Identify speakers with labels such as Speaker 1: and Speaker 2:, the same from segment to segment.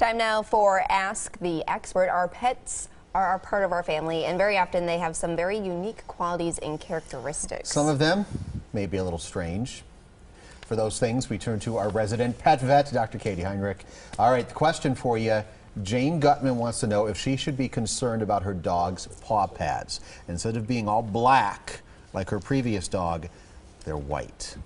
Speaker 1: Time now for Ask the Expert. Our pets are a part of our family, and very often they have some very unique qualities and characteristics.
Speaker 2: Some of them may be a little strange. For those things, we turn to our resident pet vet, Dr. Katie Heinrich. All right, the question for you. Jane Gutman wants to know if she should be concerned about her dog's paw pads. Instead of being all black like her previous dog, they're white.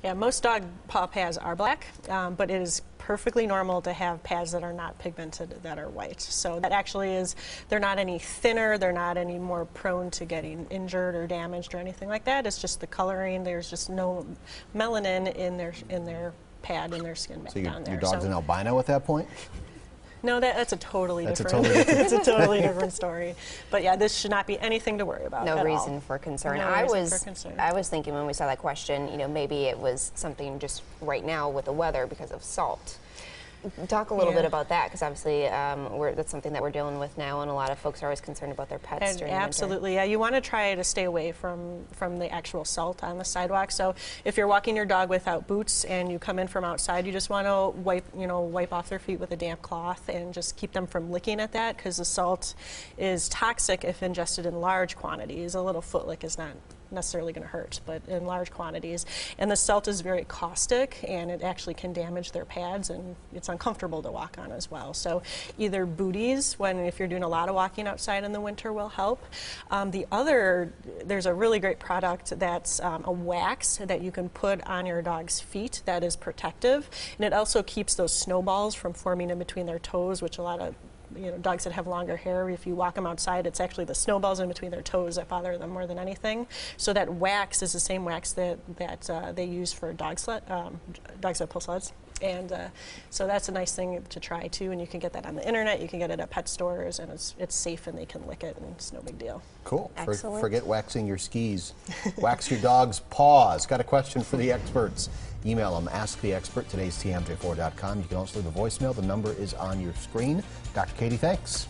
Speaker 3: Yeah, most dog paw pads are black, but it is perfectly normal to have pads that are not pigmented that are white. So that actually is, they're not any thinner, they're not any more prone to getting injured or damaged or anything like that. It's just the coloring. There's just no melanin in their pad, in their skin
Speaker 2: So
Speaker 3: down there.
Speaker 2: Your dog's an albino at that point?
Speaker 3: No, that's a totally different.
Speaker 2: It's
Speaker 3: a totally different story. But yeah, this should not be anything to worry about.
Speaker 1: No reason for concern.
Speaker 3: No reason for concern.
Speaker 1: I was thinking when we saw that question, you know, maybe it was something just right now with the weather because of salt. Talk a little bit about that, because obviously that's something that we're dealing with now, and a lot of folks are always concerned about their pets during
Speaker 3: absolutely,
Speaker 1: winter.
Speaker 3: yeah. You want to try to stay away from the actual salt on the sidewalk. So if you're walking your dog without boots and you come in from outside, you just want to wipe off their feet with a damp cloth and just keep them from licking at that, because the salt is toxic if ingested in large quantities. A little foot lick is not necessarily going to hurt, but in large quantities. And the salt is very caustic, and it actually can damage their pads, and it's uncomfortable to walk on as well. So either booties, if you're doing a lot of walking outside in the winter, will help. There's a really great product that's a wax that you can put on your dog's feet that is protective, and it also keeps those snowballs from forming in between their toes, which a lot of dogs that have longer hair, if you walk them outside, it's actually the snowballs in between their toes that bother them more than anything. So that wax is the same wax that they use for dogs that pull sleds. And so that's a nice thing to try too, and you can get that on the internet, you can get it at pet stores, and it's safe and they can lick it and it's no big deal.
Speaker 2: Cool.
Speaker 1: Excellent.
Speaker 2: Forget waxing your skis. Wax your dog's paws. Got a question for the experts? Email them, asktheexpert, today's TMJ4.com. You can also leave a voicemail. The number is on your screen. Dr. Katie, thanks.